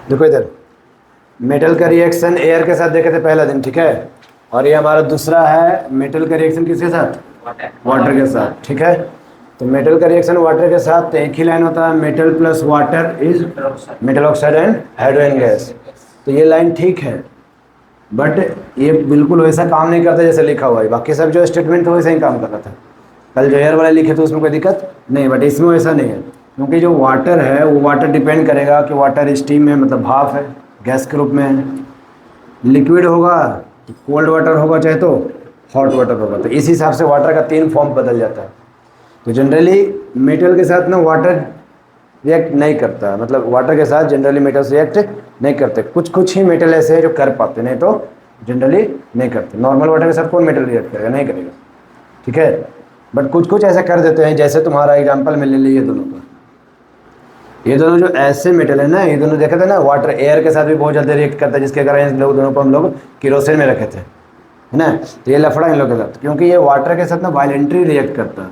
देखो इधर मेटल का रिएक्शन एयर के साथ देखे थे पहला दिन, ठीक है। और ये हमारा दूसरा है मेटल का रिएक्शन किसके साथ? वाटर के साथ, ठीक है। तो मेटल का रिएक्शन वाटर के साथ एक ही लाइन होता है, metal plus water is metal oxide and hydrogen gas. तो ये लाइन ठीक है, बट ये बिल्कुल वैसा काम नहीं करता जैसे लिखा हुआ है। बाकी सब जो स्टेटमेंट है वैसा ही काम कर रहा था। कल जो एयर वाला लिखे तो उसमें कोई दिक्कत नहीं, बट इसमें वैसा नहीं है, क्योंकि जो वाटर है वो वाटर डिपेंड करेगा कि वाटर स्टीम है, मतलब भाप है, गैस के रूप में है। लिक्विड होगा तो कोल्ड वाटर होगा, चाहे तो हॉट वाटर होगा। तो इस हिसाब से वाटर का 3 फॉर्म बदल जाता है। तो जनरली मेटल के साथ ना वाटर रिएक्ट नहीं करता, मतलब वाटर के साथ जनरली मेटल्स रिएक्ट नहीं करते। कुछ कुछ ही मेटल ऐसे हैं जो कर पाते, नहीं तो जनरली नहीं करते। नॉर्मल वाटर के साथ कौन मेटल रिएक्ट करेगा? नहीं करेगा, ठीक है। बट कुछ कुछ ऐसा कर देते हैं, जैसे तुम्हारा एग्जांपल में ले लीजिए दोनों का। ये दोनों जो ऐसे मेटल है ना, ये दोनों देखे थे ना, वाटर एयर के साथ भी बहुत जल्दी रिएक्ट करता है, जिसके कारण इन लोग दोनों को हम लोग किरोसिन में रखे थे, है ना। तो ये लफड़ा इन लोग के साथ, क्योंकि ये वाटर के साथ ना वायलेंटली रिएक्ट करता है,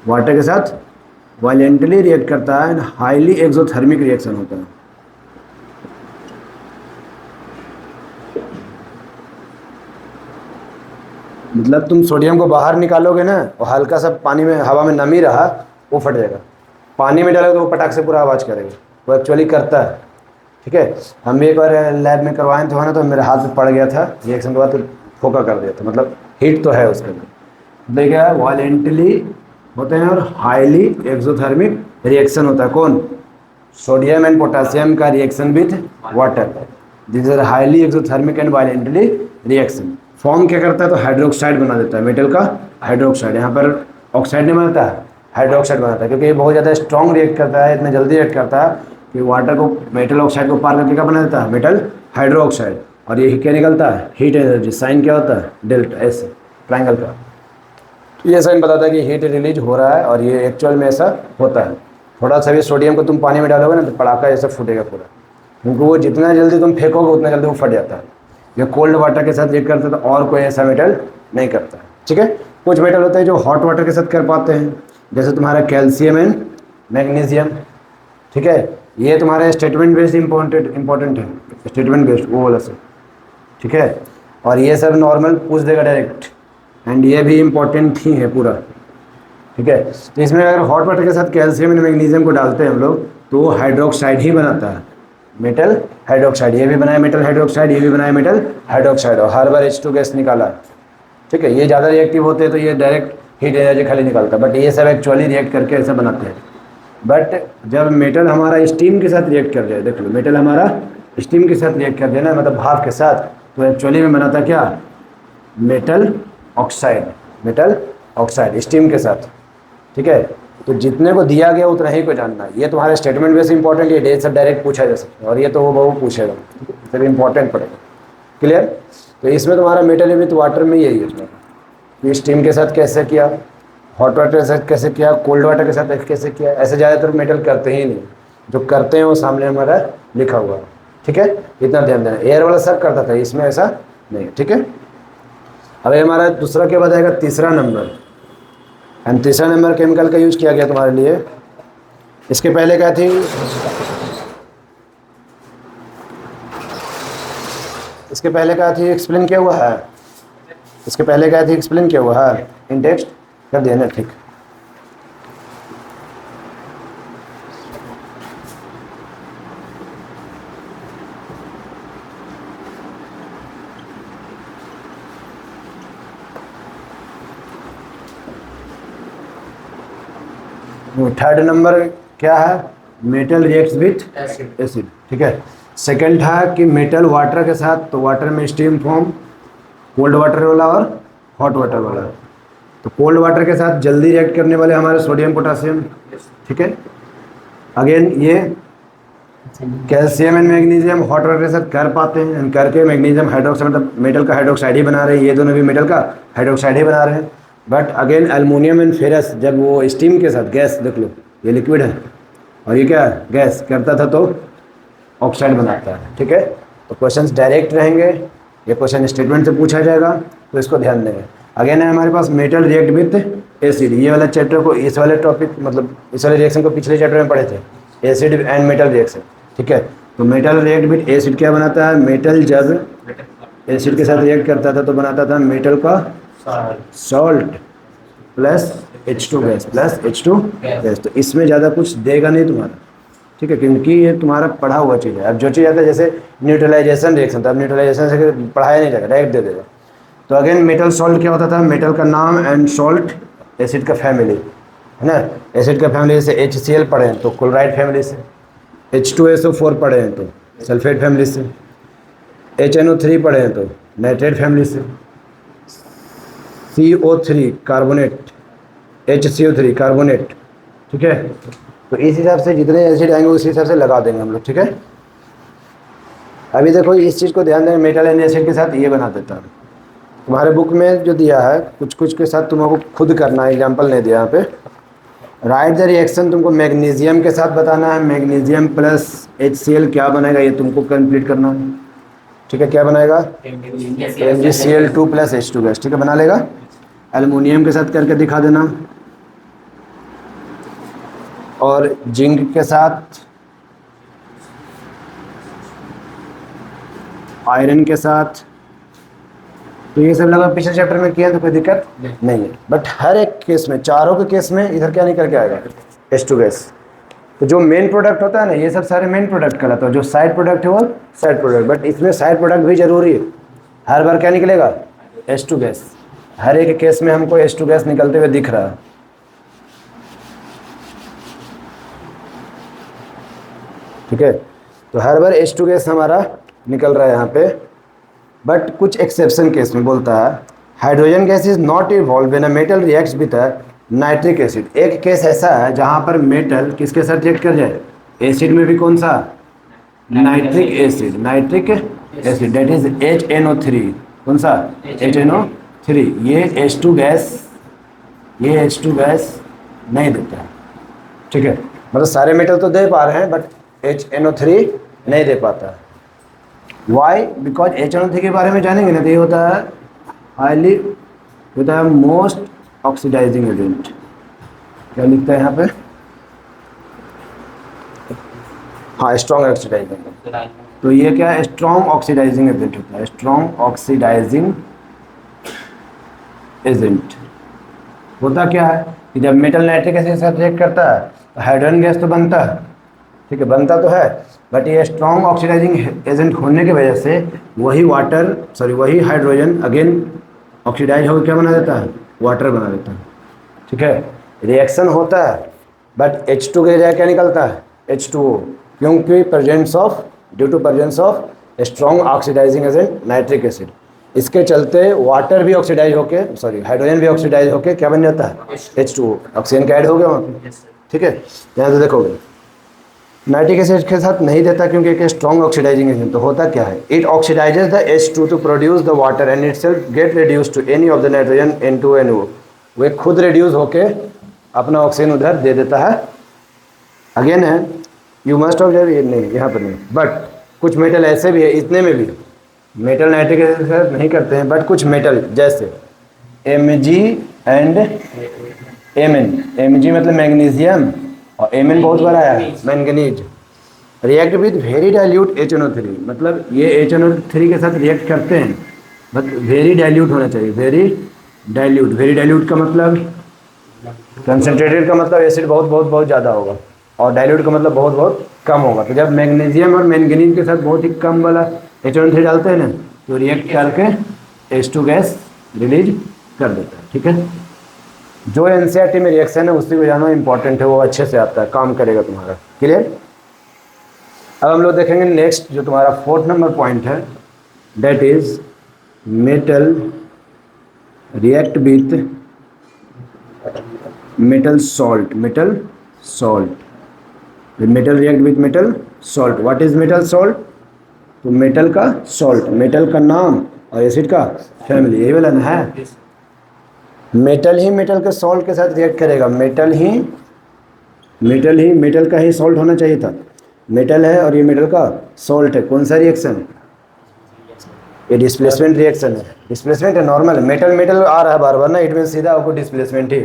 वाटर के साथ वायलेंटली रिएक्ट करता है, हाईली एक्सोथर्मिक रिएक्शन होता है। मतलब तुम सोडियम को बाहर निकालोगे ना, और हल्का सा पानी में हवा में नमी रहा, वो फट जाएगा। पानी में डालोगे तो वो पटाख से पूरा आवाज़ करेगा, वो एक्चुअली करता है, ठीक है। हम भी एक बार लैब में करवाए थे ना, तो मेरे हाथ में पड़ गया था रिएक्शन के बाद, तो फोका कर दिया था। मतलब हीट तो है उसके अंदर, देखिए वायलेंटली होते हैं और हाईली एक्सोथर्मिक रिएक्शन होता है। कौन? सोडियम एंड पोटासियम का reaction with water, this is highly exothermic and violently reaction. Form क्या करता है? तो हाइड्रोक्साइड बना देता है, मेटल का हाइड्रोक्साइड। यहाँ पर ऑक्साइड नहीं बनाता है, हाइड्रोक्साइड बनाता है, क्योंकि ये बहुत ज़्यादा स्ट्रॉन्ग रिएक्ट करता है, इतना जल्दी रिएक्ट करता है कि वाटर को, मेटल ऑक्साइड को पार करके क्या बना देता है? Metal hydroxide. और ये क्या निकलता है? Heat energy. साइन क्या होता है? डेल्टा, ऐसे ट्राइंगल का। ये साइन बताता है कि हीट रिलीज हो रहा है, और ये एक्चुअल में ऐसा होता है। थोड़ा सा भी सोडियम को तुम पानी में डालोगे ना, तो पटाखा ऐसा फूटेगा पूरा, क्योंकि वो जितना जल्दी तुम फेंकोगे उतना जल्दी वो फट जाता है। ये कोल्ड वाटर के साथ रिएक्ट करता है, तो और कोई ऐसा मेटल नहीं करता है, ठीक है। कुछ मेटल होते हैं जो हॉट वाटर के साथ कर पाते हैं, जैसे तुम्हारा कैल्शियम एंड मैग्नीशियम, ठीक है। ये तुम्हारा स्टेटमेंट बेस्ड इंपॉर्टेंट है, स्टेटमेंट बेस्ड वो वाला से, ठीक है। और ये सब नॉर्मल पूछ देगा डायरेक्ट, एंड ये भी इम्पोर्टेंट ही है पूरा, ठीक है। तो इसमें अगर हॉट वाटर के साथ कैल्शियम एंड मैग्नीशियम को डालते हैं हम लोग, तो वो हाइड्रोक्साइड ही बनाता है, मेटल हाइड्रोक्साइड। ये भी बनाया मेटल हाइड्रोक्साइड, ये भी बनाया मेटल हाइड्रोक्साइड, और हर बार H2 गैस निकाला, ठीक है। ये ज़्यादा रिएक्टिव होते हैं तो ये डायरेक्ट हीट एनर्जी खाली निकालता है, बट ये सब एक्चुअली रिएक्ट करके ऐसा बनाते हैं। बट जब मेटल हमारा स्टीम के साथ रिएक्ट कर जाए, देख लो मेटल हमारा स्टीम के साथ रिएक्ट कर जाए ना, मतलब भाप के साथ, तो एक्चुअली में बनाता क्या? Metal oxide, metal oxide steam के साथ, ठीक है। तो जितने को दिया गया उतना ही को जानना है। ये तुम्हारे स्टेटमेंट वैसे इंपॉर्टेंट, ये डेट सब डायरेक्ट पूछा जा सकता है, और ये तो वो पूछेगा, फिर इंपॉर्टेंट पड़ेगा, क्लियर। तो इसमें तुम्हारा मेटल विथ वाटर में यही है तुम्हारा, स्टीम के साथ कैसे किया, हॉट वाटर के साथ कैसे किया, कोल्ड वाटर के साथ कैसे किया। ऐसे ज़्यादातर मेटल करते ही नहीं, जो करते हैं वो सामने हमारा लिखा हुआ है, ठीक है। इतना ध्यान देना। एयर वाला सब करता था, इसमें ऐसा नहीं, ठीक है। अब हमारा दूसरा क्या बताएगा? तीसरा नंबर, एंड तीसरा नंबर केमिकल का यूज किया गया तुम्हारे लिए। इसके पहले क्या थी? इसके पहले क्या थी? एक्सप्लेन किया हुआ है। इसके पहले क्या थी? एक्सप्लेन किया हुआ है, इन टेक्स्ट कर दिया ना, ठीक। थर्ड नंबर क्या है? मेटल रिएक्ट्स विथ एसिड, ठीक है। सेकंड था कि मेटल वाटर के साथ, तो वाटर में स्टीम फॉर्म, कोल्ड वाटर वाला और हॉट वाटर वाला। तो कोल्ड वाटर के साथ जल्दी रिएक्ट करने वाले हमारे सोडियम पोटासियम, ठीक है। अगेन ये calcium and magnesium hot water के साथ कर पाते हैं, एंड करके मैग्नीशियम हाइड्रोक्साइड, मतलब मेटल का हाइड्रोक्साइड ही बना रहे हैं। ये दोनों भी मेटल का हाइड्रोक्साइड ही बना रहे हैं। But again aluminium and ferrous, जब वो स्टीम के साथ, गैस देख लो, ये लिक्विड है और ये क्या है? गैस करता था, तो ऑक्साइड बनाता है, ठीक है। तो क्वेश्चंस डायरेक्ट रहेंगे, ये क्वेश्चन स्टेटमेंट से पूछा जाएगा, तो इसको ध्यान देंगे। अगेन है हमारे पास मेटल रिएक्ट विथ एसिड। ये वाला चैप्टर को, इस वाले टॉपिक, मतलब इस वाले रिएक्शन को पिछले चैप्टर में पढ़े थे, एसिड एंड मेटल रिएक्शन, ठीक है। तो मेटल रिएक्ट विद एसिड क्या बनाता है, मेटल जब एसिड के साथ रिएक्ट करता था तो बनाता था मेटल का salt plus H2 gas plus H2 gas. तो इसमें ज़्यादा कुछ देगा नहीं तुम्हारा, ठीक है, क्योंकि ये तुम्हारा पढ़ा हुआ चीज़ है। अब जो चीज़ आता है जैसे न्यूट्रलाइजेशन रिएक्शन, तो अब न्यूट्रलाइजेशन से पढ़ाया नहीं जाएगा, डायरेक्ट दे देगा। तो अगेन मेटल सॉल्ट क्या होता था, मेटल का नाम एंड सॉल्ट एसिड का फैमिली, है ना। एसिड का फैमिली जैसे HCl पढ़े हैं तो क्लोराइड फैमिली से, H2SO4 पढ़े हैं तो सल्फेट फैमिली से, HNO3 पढ़े हैं तो नाइट्रेट फैमिली से, CO3 कार्बोनेट, HCO3 कार्बोनेट, ठीक है। तो इस हिसाब से जितने एसिड आएंगे उसी हिसाब से लगा देंगे हम लोग, ठीक है। अभी देखो इस चीज़ को ध्यान दें, मेटल एंड एसिड के साथ ये बना देता है। तुम्हारे बुक में जो दिया है कुछ कुछ के साथ तुमको खुद करना है, एग्जाम्पल नहीं दिया यहाँ पे। राइट द रिएक्शन, तुमको मैग्नीशियम के साथ बताना है, मैग्नीशियम प्लस HCl क्या बनेगा ये तुमको कंप्लीट करना है, ठीक है। क्या बनाएगा, MgCl2 प्लस H2 गैस, ठीक है, बना लेगा। एल्युमिनियम के साथ करके दिखा देना, और जिंक के साथ, आयरन के साथ। तो ये सब लगा पिछले चैप्टर में किया तो कोई दिक्कत नहीं है। बट हर एक केस में, चारों के केस में इधर क्या निकल के आएगा, H2 गैस। तो जो मेन प्रोडक्ट होता है ना, ये सब सारे मेन प्रोडक्ट कहलाता है, जो साइड प्रोडक्ट है वो साइड प्रोडक्ट। बट इसमें साइड प्रोडक्ट भी जरूरी है, हर बार क्या निकलेगा, H2 गैस। हर एक केस में हमको H2 गैस निकलते हुए दिख रहा है, ठीक है। तो हर बार H2 गैस हमारा निकल रहा है यहाँ पे। बट कुछ एक्सेप्शन केस में बोलता है, hydrogen gas is not evolve when a metal reacts with nitric acid. एक केस ऐसा है जहाँ पर मेटल किसके साथ रिएक्ट कर जाए, एसिड में भी कौन सा, nitric acid, nitric acid that is HNO3, कौन सा, HNO3। ये H2 गैस, ये H2 गैस नहीं देता है, ठीक है। मतलब सारे मेटल तो दे पा रहे हैं बट HNO3 नहीं दे पाता। वाई, बिकॉज HNO3 के बारे में जानेंगे ना, तो ये होता है हाईली, होता है मोस्ट ऑक्सीडाइजिंग एजेंट। क्या लिखता है यहाँ पे, हाँ, स्ट्रॉन्ग ऑक्सीडाइजिंग। तो ये क्या है, स्ट्रॉन्ग ऑक्सीडाइजिंग एजेंट होता है, स्ट्रॉन्ग ऑक्सीडाइजिंग एजेंट। होता क्या है कि जब मेटल नाइट्रिक एसिड के साथ रिएक्ट करता है तो हाइड्रोजन गैस तो बनता है, ठीक है, बनता तो है। बट ये स्ट्रॉन्ग ऑक्सीडाइजिंग एजेंट होने की वजह से वही वाटर, सॉरी वही हाइड्रोजन अगेन ऑक्सीडाइज होकर क्या बना देता है, वाटर बना देता है, ठीक है। रिएक्शन होता है बट H2 के जगह क्या निकलता है, H2O, क्योंकि presence of, due to presence of strong oxidising agent nitric acid. इसके चलते वाटर भी ऑक्सीडाइज होके, सॉरी हाइड्रोजन भी ऑक्सीडाइज होके क्या बन जाता है, H2O, ऑक्सीजन का ऐड हो गया वहाँ पे, ठीक है। यहाँ से देखोगे नाइट्रिक एसिड के साथ नहीं देता क्योंकि एक स्ट्रॉन्ग ऑक्सीडाइजिंग एजेंट। तो होता क्या है, it oxidises the H2 to produce the water and itself get reduce to any of the nitrogen N2NO। वे खुद रिड्यूस होके अपना ऑक्सीजन उधर दे देता है। अगेन है, यू मस्ट ऑब्जर्व, ये नहीं यहाँ पर नहीं, बट कुछ मेटल ऐसे भी है, इतने में भी मेटल नाइट्रिक एसिड के साथ नहीं करते हैं, बट कुछ मेटल जैसे Mg एंड Mn, Mg मतलब मैग्नीशियम और Mn बहुत बड़ा है, manganese, react with very dilute HNO3। मतलब ये HNO3 के साथ रिएक्ट करते हैं बट वेरी डाइल्यूट होना चाहिए, वेरी डाइल्यूट। वेरी डाइल्यूट का मतलब, कंसनट्रेटेड का मतलब एसिड बहुत बहुत बहुत ज़्यादा होगा, और डाइल्यूट का मतलब बहुत बहुत कम होगा। तो जब मैग्नीशियम और मैंगनीज के साथ बहुत ही कम वाला HNO3 डालते हैं ना, तो रिएक्ट करके H2 गैस रिलीज कर देता है, ठीक है। जो NCERT में रिएक्शन है उसी को जानो, इंपॉर्टेंट है, वो अच्छे से आता है, काम करेगा तुम्हारा, क्लियर। अब हम लोग देखेंगे नेक्स्ट, जो तुम्हारा 4th नंबर पॉइंट है, that is metal react with metal salt, metal salt. Metal react with metal salt. What is metal salt, तो मेटल का सॉल्ट, मेटल का नाम और एसिड का फैमिली, यही वाला ना है। मेटल ही मेटल के सॉल्ट के साथ रिएक्ट करेगा, मेटल ही मेटल का ही सॉल्ट होना चाहिए था। मेटल है और ये मेटल का सॉल्ट है, कौन सा रिएक्शन, ये डिस्प्लेसमेंट रिएक्शन है। डिस्प्लेसमेंट है, नॉर्मल है, मेटल मेटल आ रहा है बार बार ना, इट मीन सीधा आपको डिस्प्लेसमेंट ही,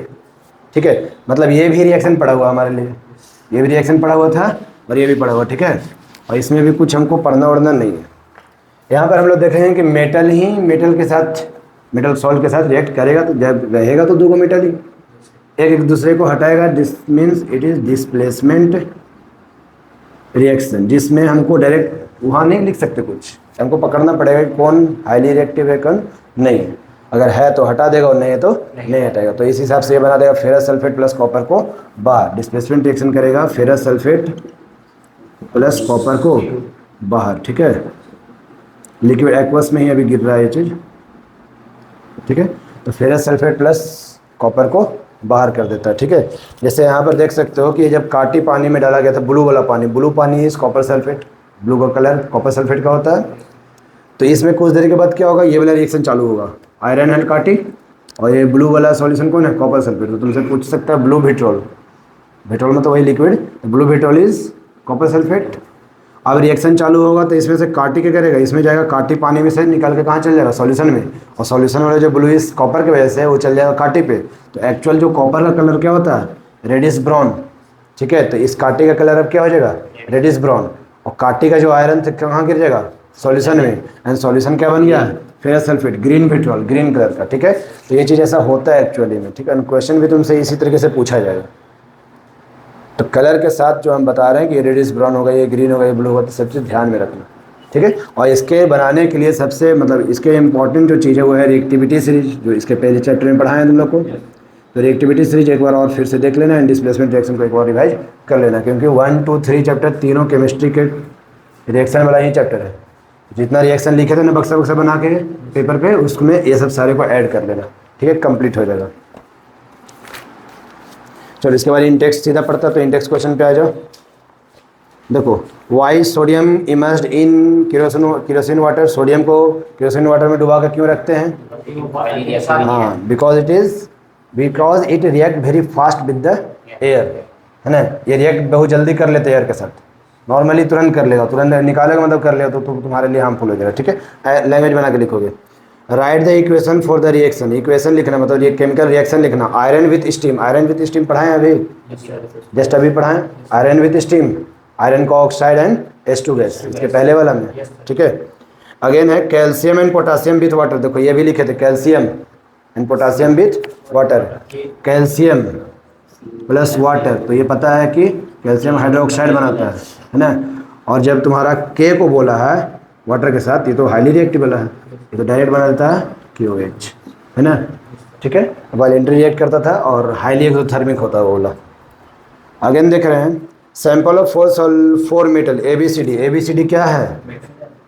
ठीक है। मतलब ये भी रिएक्शन पड़ा हुआ हमारे लिए, ये भी रिएक्शन पड़ा हुआ था और ये भी पड़ा हुआ, ठीक है। और इसमें भी कुछ हमको पढ़ना वढ़ना नहीं है। यहाँ पर हम लोग देख रहे हैं कि मेटल ही मेटल के साथ, मेटल सॉल्ट के साथ रिएक्ट करेगा, तो जब रहेगा तो दो को मेटल ही एक एक दूसरे को हटाएगा। This means it is displacement reaction, जिसमें हमको डायरेक्ट वहाँ नहीं लिख सकते, कुछ हमको पकड़ना पड़ेगा कि कौन हाईली रिएक्टिव है कौन नहीं है। अगर है तो हटा देगा और नहीं है तो नहीं हटाएगा। तो इस हिसाब से ये बना देगा फेरस सल्फेट प्लस कॉपर को बाहर, डिस्प्लेसमेंट रिएक्शन करेगा फेरस सल्फेट प्लस कॉपर को बाहर। ठीक है, लिक्विड एक्वस में ही अभी गिर रहा है ये चीज़। ठीक है, तो फेरस सल्फेट प्लस कॉपर को बाहर कर देता है। ठीक है, जैसे यहाँ पर देख सकते हो कि जब काटी पानी में डाला गया था ब्लू वाला पानी, ब्लू पानी इज कॉपर सल्फेट, ब्लू का कलर कॉपर सल्फेट का होता है। तो इसमें कुछ देर के बाद क्या होगा, ये वाला रिएक्शन चालू होगा, आयरन एंड काटी, और ये ब्लू वाला सॉल्यूशन कौन है, कॉपर सल्फेट। तो तुमसे पूछ सकता है ब्लू विट्रोल, विट्रोल में तो वही liquid, blue vitriol is copper sulphate. अब रिएक्शन चालू होगा तो इसमें से काटी क्या करेगा, इसमें जाएगा, काटी पानी में से निकाल के कहाँ चल जाएगा, सॉल्यूशन में, और सॉल्यूशन वाले जो ब्लू इस कॉपर की वजह से वो चल जाएगा काटी पे। तो एक्चुअल जो कॉपर का कलर क्या होता है, रेडिश ब्राउन। ठीक है, तो इस काटी का कलर अब क्या हो जाएगा, रेडिश ब्राउन, और काटी का जो आयरन था कहाँ गिर जाएगा, सॉल्यूशन में, एंड सॉल्यूशन क्या बन गया, ferrous sulphate, green vitriol, green colour का। ठीक है, तो ये चीज़ ऐसा होता है एक्चुअली में। ठीक है, क्वेश्चन भी तुमसे इसी तरीके से पूछा जाएगा। तो कलर के साथ जो हम बता रहे हैं कि ये रेडिश ब्राउन होगा, ये ग्रीन होगा, ये ब्लू होगा, तो सब चीज़ ध्यान में रखना। ठीक है, और इसके बनाने के लिए सबसे मतलब इसके इम्पॉर्टेंट जो चीज़ है वो है रिएक्टिविटी सीरीज, जो इसके पहले चैप्टर में पढ़ाए हैं तुम लोग को। तो रिएक्टिविटी सीरीज एक बार और फिर से देख लेना, एंड डिस्प्लेसमेंट रिएक्शन को एक बार रिवाइज कर लेना, क्योंकि 1, 2, 3 चैप्टर तीनों केमिस्ट्री के रिएक्शन वाला ही चैप्टर है। जितना रिएक्शन लिखे थे ना बक्सा बक्सा बना के पेपर पे, उसमें ये सब सारे को ऐड कर लेना। ठीक है, कंप्लीट हो जाएगा। चलो इसके बाद इंटेक्स सीधा पड़ता है, तो इंटेक्स क्वेश्चन पे आ जाओ। देखो, why sodium immersed in kerosene water, sodium को केरोसिन वाटर में डुबा कर क्यों रखते हैं, हाँ, because it react very fast with the air, है ना। ये रिएक्ट बहुत जल्दी कर लेते हैं एयर के साथ, नॉर्मली तुरंत कर लेगा, तुरंत निकालेगा मतलब कर लेगा, तो तुम्हारे लिए हार्मफुल हो जाएगा। ठीक है, लैंग्वेज बना के लिखोगे। Write the equation for the reaction, equation लिखना मतलब ये केमिकल रिएक्शन लिखना। Iron with steam, iron with steam पढ़ाएं अभी, जस्ट अभी पढ़ाएं। आयरन विथ स्टीम, आयरन का ऑक्साइड एंड H2 गैस, इसके पहले वाला में। ठीक है, अगेन है calcium and potassium with water. देखो ये भी लिखे थे, calcium and potassium with water, calcium plus water, तो ये पता है कि कैल्शियम हाइड्रोक्साइड बनाता है ना। और जब तुम्हारा के को बोला है वाटर के साथ, ये तो हाईली रिएक्टिव वाला है, ये तो डायरेक्ट बना देता है KOH, है ना। ठीक है, वायलेंट रिएक्ट करता था, और हाईली एक्सोथर्मिक होता है वो वाला। अगेन देख रहे हैं, sample of 4 metal ABCD, ABCD क्या है,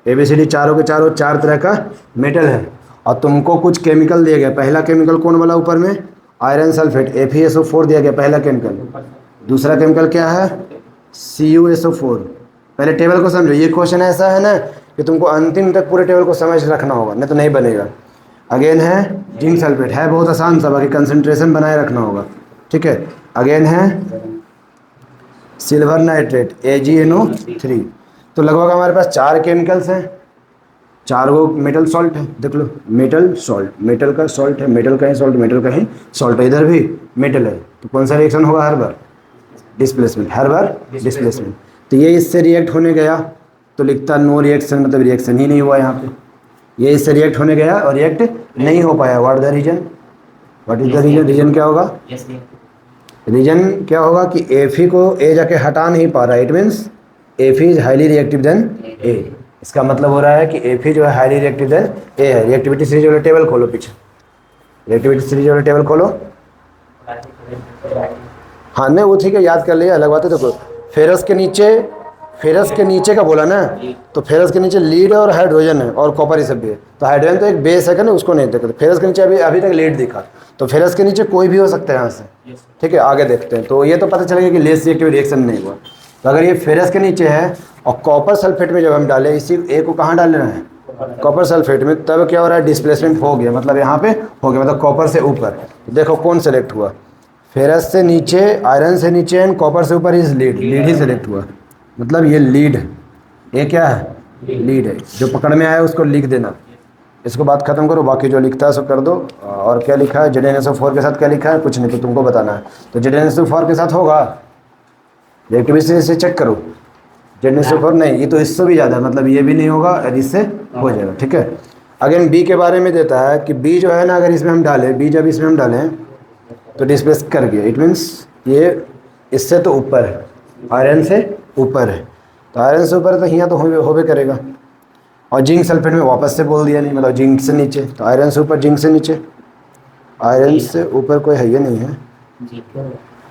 ABCD चारों के चारों 4 तरह का मेटल है, और तुमको कुछ केमिकल दिया गया। पहला केमिकल कौन वाला ऊपर में, आयरन सल्फेट FeSO4 दिया गया, पहला केमिकल। दूसरा केमिकल क्या है, CuSO4। पहले टेबल को समझो, ये क्वेश्चन ऐसा है ना कि तुमको अंतिम तक पूरे टेबल को समझ रखना होगा, नहीं तो नहीं बनेगा। अगेन है जिंक सल्फेट, है बहुत आसान सा, बाकी कंसंट्रेशन बनाए रखना होगा। ठीक है, अगेन है सिल्वर नाइट्रेट AgNO3। तो लगभग हमारे पास 4 केमिकल्स हैं, 4 गो मेटल सॉल्ट है। देख लो, मेटल सॉल्ट, मेटल का सॉल्ट है, मेटल का ही सॉल्ट, मेटल का ही सॉल्ट है, इधर भी मेटल है। तो कौन सा रिएक्शन होगा हर बार, डिस्प्लेसमेंट, हर बार डिस्प्लेसमेंट। तो ये इससे रिएक्ट होने गया तो लिखता नो रिएक्शन, मतलब रिएक्शन ही नहीं हुआ यहाँ पे। ये इससे रिएक्ट होने गया और रिएक्ट नहीं हो पाया। What the reason, what is the reason, reason क्या होगा, रीजन क्या होगा कि Fe को A जाके हटा नहीं पा रहा है। It means Fe is highly reactive then A। इसका मतलब हो रहा है कि Fe जो है हाईली रिएक्टिव देन A है। रिएक्टिविटी सीरीज वाला टेबल खोलो, पीछे रिएक्टिविटी सीरीज वाला टेबल खोलो। हाँ नहीं वो ठीक है, याद कर लिया, अलग बात है। देखो फेरस के नीचे का बोला ना, तो फेरस के नीचे लीड और हाइड्रोजन है और कॉपर ये सब भी है। तो हाइड्रोजन तो एक बेस है ना, उसको नहीं देखते। फेरस के नीचे अभी तक लीड दिखा, तो फेरस के नीचे कोई भी हो सकता है यहाँ से। ठीक है, आगे देखते हैं। तो ये तो पता चलेगा कि लेस रिएक्टिव रिएक्शन नहीं हुआ। तो अगर ये फेरस के नीचे है और कॉपर सल्फेट में जब हम डालें, इसी A को कहाँ डालना है, कॉपर सल्फेट में, तब क्या हो रहा है, डिस्प्लेसमेंट हो गया, मतलब यहाँ पे हो गया, मतलब कॉपर से ऊपर। तो देखो कौन सेलेक्ट हुआ, फेरस से नीचे, आयरन से नीचे एंड कॉपर से ऊपर is lead, lead he select हुआ। मतलब ये लीड है, ये क्या है, लीड है। जो पकड़ में आया उसको लिख देना, इसको बात खत्म करो, बाकी जो लिखता है सो कर दो। और क्या लिखा है, ZnSO4 के साथ क्या लिखा है, कुछ नहीं, तो तुमको बताना है। तो ZnSO4 के साथ होगा, रिएक्टिविटी से चेक करो, ZnSO4 नहीं, ये तो इससे भी ज़्यादा, मतलब ये भी नहीं होगा और इससे हो जाएगा, ठीक है। अगेन बी के बारे में देता है कि बी जो है ना, अगर इसमें हम डालें, बी जब इसमें हम डालें तो डिस्प्लेस कर गया, इट मीन्स ये इससे तो ऊपर है, आयरन से ऊपर है, तो आयरन से ऊपर है तो यहाँ तो होबे करेगा। और जिंक सल्फेट में वापस से बोल दिया नहीं, मतलब जिंक से नीचे, तो आयरन से ऊपर, जिंक से नीचे, आयरन से ऊपर कोई है ये नहीं है,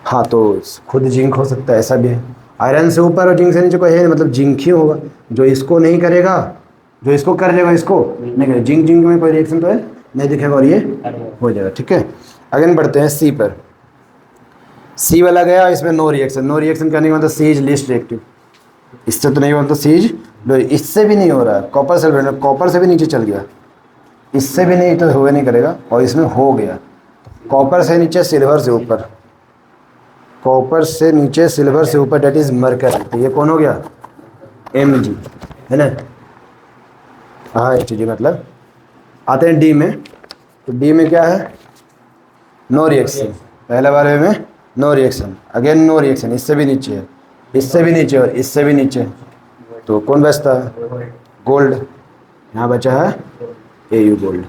हाँ तो खुद जिंक हो सकता है, ऐसा भी है। आयरन से ऊपर और जिंक से नीचे कोई है नहीं, मतलब जिंक ही होगा। जो इसको नहीं करेगा, जो इसको कर लेगा इसको नहीं करेगा, जिंक जिंक में कोई रिएक्शन तो है नहीं दिखेगा और ये हो जाएगा, ठीक है। अगेन बढ़ते हैं सी पर। सी वाला गया, इसमें नो रिएक्शन, नो रिएक्शन करने के मतलब सी इज लीस्ट रिएक्टिव, इससे तो नहीं होता, सी इज, इससे भी नहीं हो रहा है, कॉपर सल्फेट, कॉपर से भी नीचे चल गया, इससे भी नहीं तो हुए नहीं करेगा, और इसमें हो गया। कॉपर से नीचे सिल्वर से ऊपर, कॉपर से नीचे सिल्वर से ऊपर, डेट इज मरकरी, तो ये कौन हो गया, Mg, है ना। हाँ Hg, मतलब आते हैं डी में, तो डी में क्या है, नो रिएक्शन, पहले बारे में no reaction, again no reaction, इससे भी नीचे है, इससे भी नीचे और इससे भी नीचे, तो कौन बचता है, गोल्ड, यहाँ बचा है Au गोल्ड।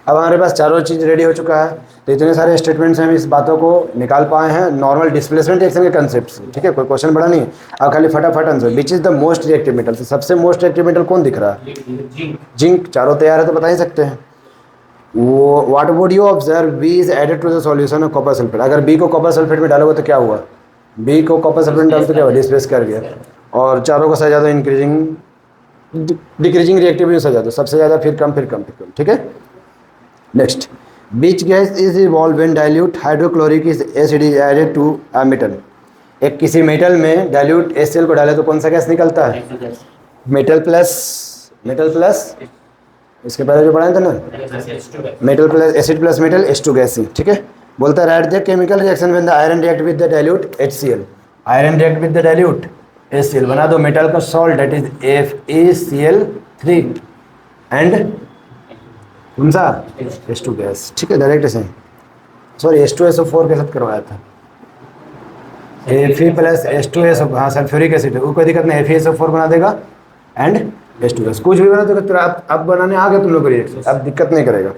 अब हमारे पास चारों चीज़ रेडी हो चुका है, तो इतने सारे स्टेटमेंट्स हैं, हम इस बातों को निकाल पाए हैं नॉर्मल डिस्प्लेसमेंट रिएक्शन के कंसेप्ट से, ठीक है। कोई क्वेश्चन बड़ा नहीं है, अब खाली फटाफट answer, which is the most reactive metal, तो सबसे मोस्ट रिएक्टिव मेटल कौन दिख रहा है, जिंक। चारों तैयार है तो बता ही सकते हैं। वो what would you observe, B is added to the solution of copper sulphate, अगर बी को कॉपर सल्फेट में डालोगे तो क्या हुआ, बी को कॉपर सल्फेट में डालो तो क्या हुआ, डिस्प्लेस कर गया, और चारों को सजा दो इंक्रीजिंग डिक्रीजिंग रिएक्टिविटी सजा दो, सबसे ज़्यादा फिर कम फिर कम फिर कम, ठीक है। Next, which gas is evolve when dilute hydrochloric acid is added to a metal, एक किसी मेटल में डाइल्यूट HCl को डाले तो कौन सा गैस निकलता है, मेटल प्लस इसके पहले जो पढ़ाया था ना, metal plus acid plus metal H2 gas, ठीक है। बोलता है right the chemical reaction when the iron react with the dilute HCl, iron react with the dilute HCl, बना दो मेटल का salt, that is FeCl3 and कौन सा H2 gas, ठीक है, डायरेक्ट ऐसे, सॉरी H2SO4 के साथ करवाया था, Fe प्लस H2SO, हाँ सल्फ्यूरिक एसिड, कोई दिक्कत नहीं, FeSO4 बना देगा एंड H2 गैस, कुछ भी बना देगा, तो अब बनाने आ गए तुम लोग रिएक्शन, अब दिक्कत नहीं करेगा।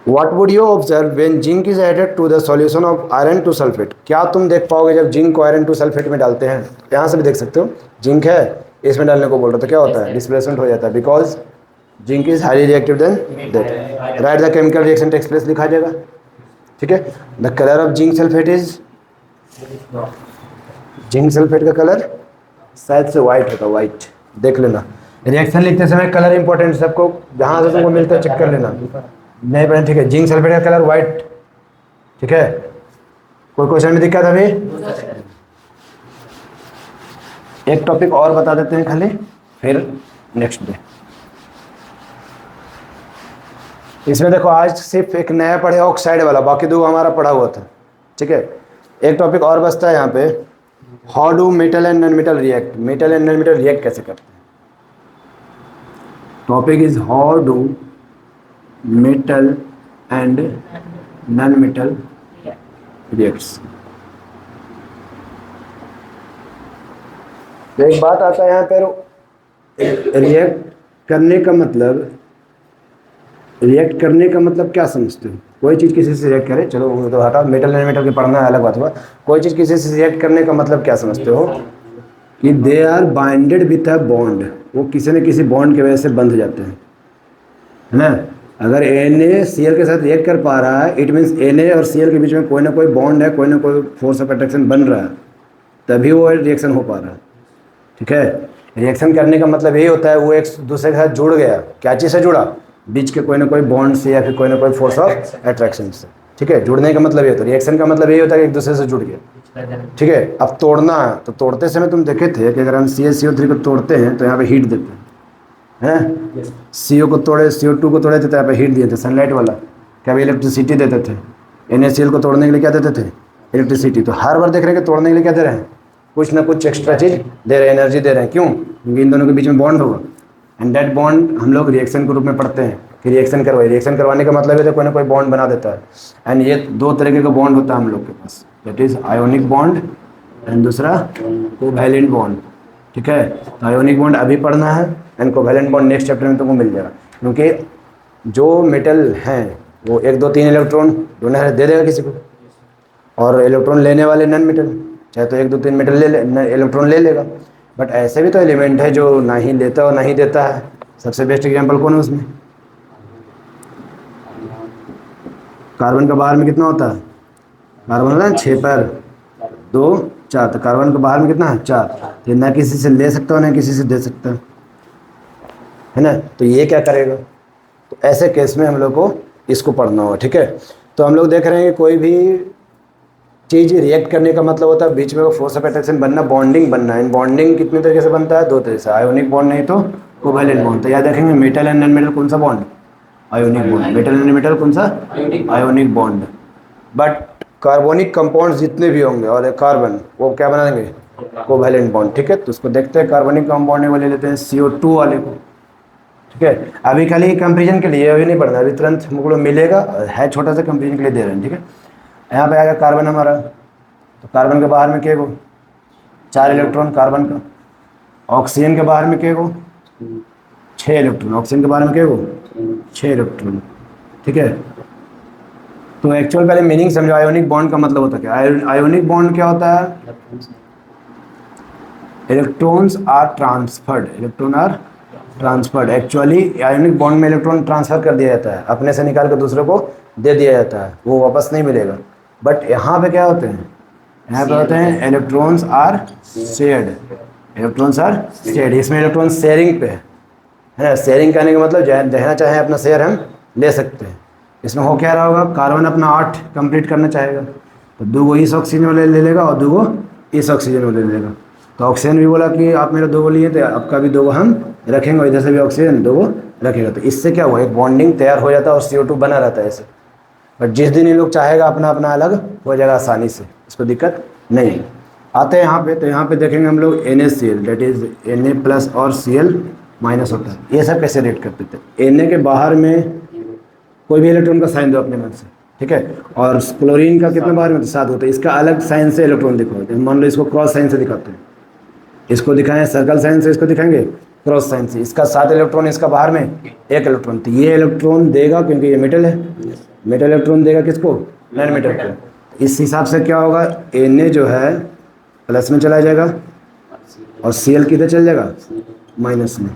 What would you observe when zinc is added to the solution of iron to sulfate, क्या तुम देख पाओगे जब जिंक को आयरन टू सल्फेट में डालते हैं, यहाँ से भी देख सकते हो, जिंक है इसमें डालने को बोल रहा, तो क्या होता है, डिस्प्लेसमेंट हो जाता है, because zinc is highly reactive than that, right the chemical reaction takes place, लिखा जाएगा, ठीक है। The colour of zinc sulphate is, zinc sulphate का कलर शायद से वाइट होता, वाइट, देख लेना, रिएक्शन लिखते समय कलर इंपॉर्टेंट, सबको जहाँ से तुमको मिलता है चेक कर लेना, नहीं पढ़े, ठीक है। जिंक सल्फेट का कलर वाइट, ठीक है। कोई क्वेश्चन में दिक्कत अभी, एक टॉपिक और बता देते हैं खाली, फिर नेक्स्ट डे। इसमें देखो आज सिर्फ एक नया पढ़े ऑक्साइड वाला, बाकी दो हमारा पढ़ा हुआ था, ठीक है। एक टॉपिक और बचता है यहाँ पे, how do metal and non metal react, metal and non metal react कैसे करते हैं, topic is how do metal and non metal reacts. तो एक बात आता है यहाँ पर, रिएक्ट करने का मतलब, रिएक्ट करने का मतलब क्या समझते हो, कोई चीज़ किसी से रिएक्ट करे, चलो वो तो हटाओ, मेटल नॉन मेटल के पढ़ना अलग बात हुआ, कोई चीज़ किसी से रिएक्ट करने का मतलब क्या समझते हो, कि they are binded with a bond, वो किसी न किसी बॉन्ड की वजह से बंध जाते हैं, है ना। अगर Na के साथ रिएक्ट कर पा रहा है, इट मीन्स Na और Cl के बीच में कोई ना कोई बॉन्ड है, कोई ना कोई फोर्स ऑफ अट्रैक्शन बन रहा है, तभी वो रिएक्शन हो पा रहा है, ठीक है। रिएक्शन करने का मतलब यही होता है, वो एक दूसरे के साथ जुड़ गया, क्या चीज़ से जुड़ा, बीच के कोई ना कोई बॉन्ड से या फिर कोई ना कोई फोर्स ऑफ अट्रैक्शन से, ठीक है। जुड़ने का मतलब ये, तो रिएक्शन का मतलब यही होता है कि एक दूसरे से जुड़ गया, ठीक है। अब तोड़ना है, तो तोड़ते समय तुम देखे थे कि अगर हम CaCO3 को तोड़ते हैं तो यहाँ पे हीट देते हैं, CO को तोड़े, CO2 को तोड़े थे तो यहाँ पे हीट दिए थे, सनलाइट वाला, क्या भी इलेक्ट्रिसिटी देते थे। NaCl को तोड़ने के लिए क्या देते थे, इलेक्ट्रिसिटी। तो हर बार देख रहे हैं कि तोड़ने के लिए क्या दे रहे हैं, कुछ ना कुछ एक्स्ट्रा चीज़ दे रहे हैं, एनर्जी दे रहे हैं, क्यों, क्योंकि इन दोनों के बीच में बॉन्ड होगा, एंड दैट बॉन्ड हम लोग रिएक्शन के रूप में पढ़ते हैं कि रिएक्शन करवाए, रिएक्शन करवाने का मतलब है तो कोई ना कोई बॉन्ड बना देता है, एंड ये दो तरीके का बॉन्ड होता है हम लोग के पास, that is ionic bond and दूसरा कोवैलेंट बॉन्ड, ठीक है। तो आयोनिक बॉन्ड अभी पढ़ना है and covalent bond next chapter में तुमको मिल जाएगा, क्योंकि जो मेटल हैं वो 1 2 3 इलेक्ट्रॉन डोनर दे देगा किसी को, और इलेक्ट्रॉन लेने वाले नॉन मेटल चाहे तो 1 2 3 मेटल इलेक्ट्रॉन ले लेगा। बट ऐसे भी तो एलिमेंट है जो ना ही लेता और ना ही देता है। सबसे बेस्ट एग्जांपल कौन है उसमें? कार्बन का बाहर में कितना होता है? कार्बन होता है 6 पर 2 4, तो कार्बन का बाहर में कितना है 4, तो ना किसी से ले सकता हो ना किसी से दे सकता है ना। तो ये क्या करेगा? तो ऐसे केस में हम लोग को इसको पढ़ना होगा, ठीक है। तो हम लोग देख रहे हैं कि कोई भी चीज़ रिएक्ट करने का मतलब होता है बीच में वो फोर्स ऑफ अट्रैक्शन बनना, बॉन्डिंग बनना है। बॉन्डिंग कितने तरीके से बनता है? 2 तरीके से, आयोनिक बॉन्ड नहीं तो कोवैलेंट बॉन्ड। तो याद रखेंगे मेटल एंड नॉन मेटल कौन सा bond? Ionic bond. Metal and metal कौन सा? Ionic bond. But carbonic compound जितने भी होंगे और कार्बन वो क्या बना देंगे? कोवैलेंट बॉन्ड, ठीक है। तो उसको देखते हैं कार्बनिक कंपाउंड में ले लेते हैं CO2 वाले को, ठीक है। अभी खाली कंपेरिजन के लिए, अभी नहीं पढ़ना, अभी तुरंत हमको मिलेगा, है छोटा सा कंपेरिजन के लिए दे रहे हैं, ठीक है। यहाँ पे आएगा कार्बन हमारा, तो कार्बन के बाहर में क्या गो? 4 इलेक्ट्रॉन कार्बन का। ऑक्सीजन के बाहर में क्या गो? 6 इलेक्ट्रॉन। ऑक्सीजन के बाहर में क्या गो? 6 इलेक्ट्रॉन, ठीक है। तो एक्चुअल पहले मीनिंग समझो, आयोनिक बॉन्ड का मतलब होता है क्या? आयोनिक बॉन्ड क्या होता है? Electrons are transferred, electron are transferred. Actually ionic bond में इलेक्ट्रॉन ट्रांसफर कर दिया जाता है, अपने से निकाल कर दूसरे को दे दिया जाता है, वो वापस नहीं मिलेगा। बट यहाँ पे क्या होते हैं? यहाँ पे होते हैं electrons are shared, electrons are shared. इसमें इलेक्ट्रॉन शेयरिंग पे है ना। शेयरिंग करने का मतलब जहना चाहे अपना शेयर हम ले सकते हैं। इसमें हो क्या रहा होगा? कार्बन अपना 8 कंप्लीट करना चाहेगा, तो 2 इस ऑक्सीजन वाले ले लेगा और 2 इस ऑक्सीजन वाले ले लेगा। तो ऑक्सीजन भी बोला कि आप मेरा 2 लिए, तो आपका भी 2 हम रखेंगे, और इधर से भी ऑक्सीजन 2 रखेगा। तो इससे क्या हुआ? एक बॉन्डिंग तैयार हो जाता है और CO2 बना रहता है ऐसे। बट जिस दिन ये लोग चाहेगा अपना अपना अलग हो जाएगा आसानी से, इसको दिक्कत नहीं है। आते हैं यहाँ पे, तो यहाँ पे देखेंगे हम लोग NaCl, डेट इज Na+ और Cl- होता है। ये सब कैसे रेट करते थे? Na के बाहर में कोई भी इलेक्ट्रॉन का साइन दो अपने मन से, ठीक है। और क्लोरीन का कितना बाहर में? 7 होता है। इसका अलग साइन से इलेक्ट्रॉन दिखाते हैं। मान लो इसको क्रॉस साइन से दिखाते हैं, इसको दिखाएं सर्कल साइन से, इसको दिखाएंगे क्रॉस साइन से। इसका 7 इलेक्ट्रॉन, इसका बाहर में 1 इलेक्ट्रॉन। तो ये इलेक्ट्रॉन देगा, क्योंकि ये मेटल है, मेटल इलेक्ट्रॉन देगा किसको? नॉन मेटल को। इस हिसाब से क्या होगा? Na जो है प्लस में चला जाएगा और Cl किधर चल जाएगा? माइनस में।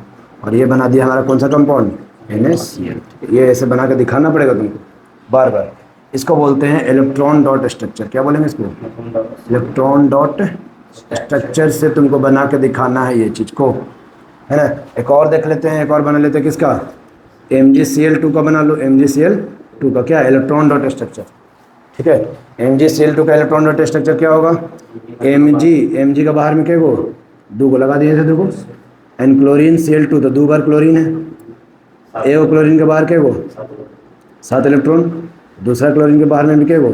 और ये बना दिया हमारा कौन सा कंपाउंड? NaCl। ये ऐसे बना के दिखाना पड़ेगा तुमको बार बार। इसको बोलते हैं इलेक्ट्रॉन डॉट स्ट्रक्चर। क्या बोलेंगे इसको? इलेक्ट्रॉन डॉट स्ट्रक्चर से तुमको बना के दिखाना है ये चीज़ को, है ना। एक और देख लेते हैं, एक और बना लेते हैं किसका? MgCl2 का बना लो। MgCl2 का क्या? इलेक्ट्रॉन डॉट स्ट्रक्चर, ठीक है। MgCl2 का इलेक्ट्रॉन डॉट स्ट्रक्चर क्या होगा? Mg का बाहर में क्या गो? 2 लगा दिए थे, देखो। एंड क्लोरीन Cl2, तो 2 बार क्लोरीन है। एक क्लोरीन के बाहर क्या गो? 7 इलेक्ट्रॉन। दूसरा क्लोरीन के बाहर में भी क्या गो?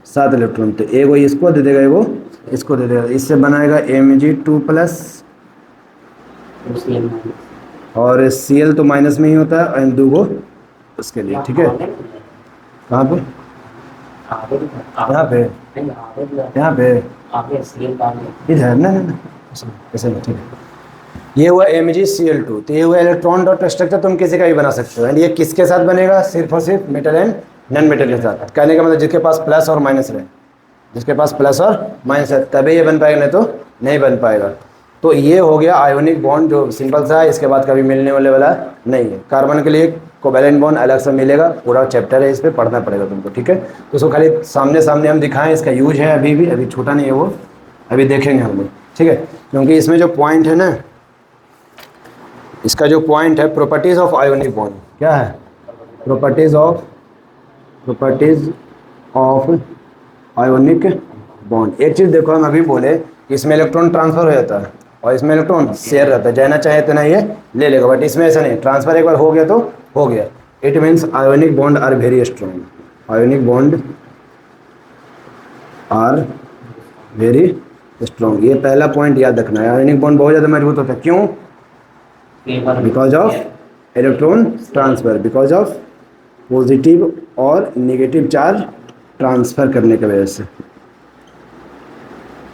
7 इलेक्ट्रॉन। तो एगो इसको दे देगा, एगो इसको दे देगा। इससे बनाएगा Mg2+, और Cl तो माइनस में ही होता है, एंड 2 उसके लिए, ठीक है। कहाँ पे? यहाँ पे, यहाँ पे, इधर ना ऐसे नहीं, ठीक है। ये हुआ MgCl2। तो ये हुआ इलेक्ट्रॉन डॉट स्ट्रक्चर। तुम किसी का भी बना सकते हो। एंड ये किसके साथ बनेगा? सिर्फ और सिर्फ मेटल एंड नॉन मेटल के साथ। कहने का मतलब जिसके पास प्लस और माइनस है, जिसके पास प्लस और माइनस है तभी ये बन पाएगा, नहीं तो नहीं बन पाएगा। तो ये हो गया आयोनिक बॉन्ड, जो सिंपल सा है, इसके बाद कभी मिलने वाला नहीं है। कार्बन के लिए कोवैलेंट बॉन्ड अलग से मिलेगा, पूरा चैप्टर है, इस पर पढ़ना पड़ेगा तुमको, ठीक है। तो उसको खाली सामने सामने हम दिखाएं, इसका यूज है अभी छोटा नहीं है वो, अभी देखेंगे हम लोग, ठीक है। क्योंकि इसमें जो पॉइंट है ना, इसका जो पॉइंट है प्रॉपर्टीज़ ऑफ आयोनिक बॉन्ड, क्या है? Properties of ionic bond. एक चीज़ देखो, हम अभी बोले इसमें इलेक्ट्रॉन ट्रांसफ़र हो जाता है और इसमें इलेक्ट्रॉन शेयर रहता है, जाना चाहे इतना ये ले लेगा। बट इसमें ऐसा नहीं, ट्रांसफ़र एक बार हो गया तो हो गया। It means ionic bond are very strong, ionic bond are very strong. ये पहला पॉइंट याद रखना है, आयोनिक बॉन्ड बहुत ज़्यादा मजबूत होता है। क्यों? Because of electron transfer, because of positive और नेगेटिव चार्ज ट्रांसफ़र करने की वजह से।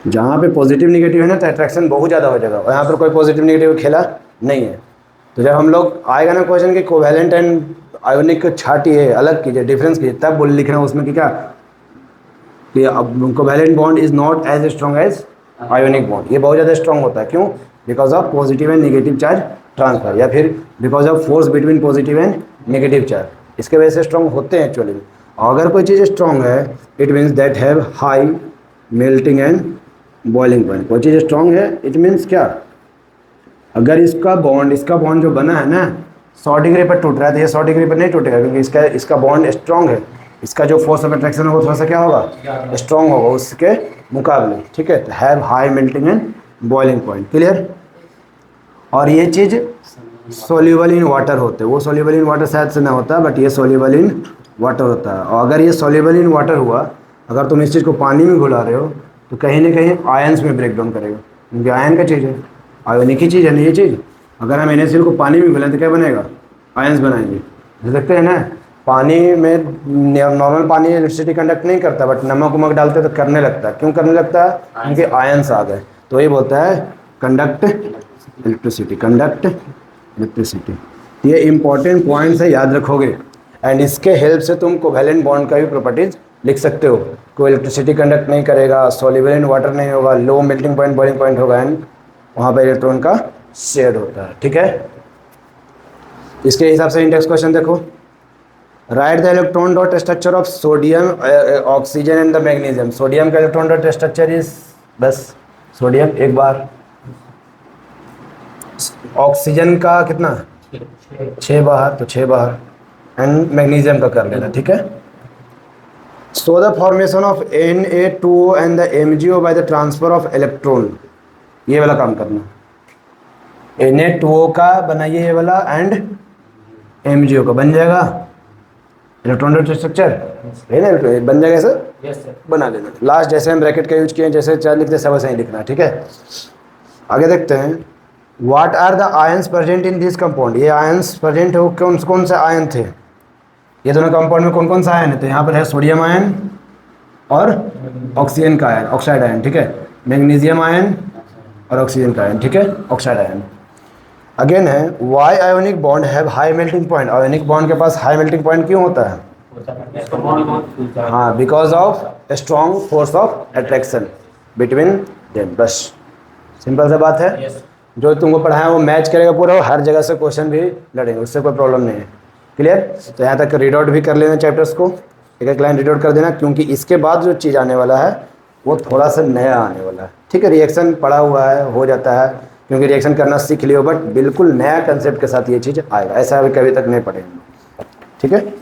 जहाँ पे पॉजिटिव निगेटिव है ना तो अट्रैक्शन बहुत ज़्यादा हो जाएगा, और यहाँ पर कोई पॉजिटिव निगेटिव खेला नहीं है। तो जब हम लोग आएगा ना क्वेश्चन कि कोवैलेंट एंड आयोनिक छाटिए, अलग कीजिए, डिफरेंस कीजिए, तब बोल लिखना उसमें कि क्या, कि अब covalent bond is not as strong as ionic bond. ये बहुत ज़्यादा स्ट्रॉन्ग होता है, क्यों? Because of positive and negative charge transfer, या फिर because of force between positive and negative charge, इसके वजह से स्ट्रॉन्ग होते हैं एक्चुअली। अगर कोई चीज़ स्ट्रॉन्ग है it means that have high melting and boiling point. कोई चीज़ स्ट्रॉन्ग है इट मीन्स क्या, अगर इसका बॉन्ड जो बना है ना 100 डिग्री पर टूट रहा है तो ये 100 डिग्री पर नहीं टूटेगा, क्योंकि इसका बॉन्ड स्ट्रॉन्ग है, इसका जो फोर्स ऑफ अट्रैक्शन है वो थोड़ा सा क्या होगा, स्ट्रॉन्ग होगा उसके मुकाबले, ठीक है। तो have high melting and boiling point, clear. और ये चीज़ सोल्यूबल इन वाटर होते हैं, वो सोल्यूबल इन वाटर शायद से ना होता, बट ये सोल्यूबल इन वाटर होता है। और अगर ये सोल्यूबल इन वाटर हुआ, अगर तुम इस चीज़ को पानी में घुला रहे हो तो कहीं ना कहीं आयंस में ब्रेक डाउन करेगा, क्योंकि आयन का चीज़ है, आयोनिक ही चीज़ है ना ये चीज़। अगर हम NaCl को पानी में घुलाएं तो क्या बनेगा, आयंस बनाएंगे। देखते हैं ना, पानी में नॉर्मल पानी इलेक्ट्रिसिटी कंडक्ट नहीं करता, बट नमक वमक डालते तो करने लगता है। क्यों करने लगता है? क्योंकि आयंस आ गए। तो ये बोलता है कंडक्ट इलेक्ट्रिसिटी, कंडक्ट इलेक्ट्रिसिटी। ये इंपॉर्टेंट पॉइंट्स है, याद रखोगे। एंड इसके हेल्प से तुम कोवैलेंट बॉन्ड का भी प्रॉपर्टीज लिख सकते हो। कोई इलेक्ट्रिसिटी कंडक्ट नहीं करेगा, सॉल्युबल इन वाटर नहीं होगा, low melting point boiling point होगा, एंड वहाँ पर इलेक्ट्रॉन का शेड होता है, ठीक है। इसके हिसाब से इंडेक्स क्वेश्चन देखो, right the electron dot structure of sodium oxygen and the magnesium. Sodium का इलेक्ट्रॉन डॉट स्ट्रक्चर इज, बस सोडियम एक बार, ऑक्सीजन का कितना 6 बार, तो 6 बार, एंड मैग्नीशियम का कर लेना, ठीक है। So the formation of Na2O and the MgO by the transfer of electron, ये वाला काम करना। Na2O का बनाइए ये वाला, एंड MgO का बन जाएगा इलेक्ट्रॉन डॉट स्ट्रक्चर, है ना, बन जाएगा सर, यस सर, बना लेना। लास्ट जैसे हम ब्रैकेट का यूज किए हैं, जैसे चार लिखते सब ऐसे ही लिखना, ठीक है। आगे देखते हैं, what are the ions present in this compound. ये आयंस प्रेजेंट है, कौन से आयन थे, ये दोनों कंपाउंड में कौन कौन सा आयन है? तो यहाँ पर है सोडियम आयन और ऑक्सीजन का आयन, ऑक्साइड आयन, ठीक है। मैग्नीशियम आयन और ऑक्सीजन का आयन, ठीक है, ऑक्साइड आयन। अगेन है, why ionic bond have high melting point. Ionic bond के पास हाई मेल्टिंग पॉइंट क्यों होता है? हाँ, because of strong force of attraction between them. बस सिंपल सा बात है, जो तुमको पढ़ाया वो मैच करेगा पूरा, हर जगह से क्वेश्चन भी लड़ेंगे, उससे कोई प्रॉब्लम नहीं है, क्लियर। तो यहाँ तक रीड आउट भी कर लेना चैप्टर्स को, एक एक लाइन रीड आउट कर देना, क्योंकि इसके बाद जो चीज़ आने वाला है वो थोड़ा सा नया आने वाला है, ठीक है। रिएक्शन पढ़ा हुआ है, हो जाता है, क्योंकि रिएक्शन करना सीख लियो, बट बिल्कुल नया कंसेप्ट के साथ ये चीज़ आएगा, ऐसा अभी कभी तक नहीं पढ़ेंगे, ठीक है।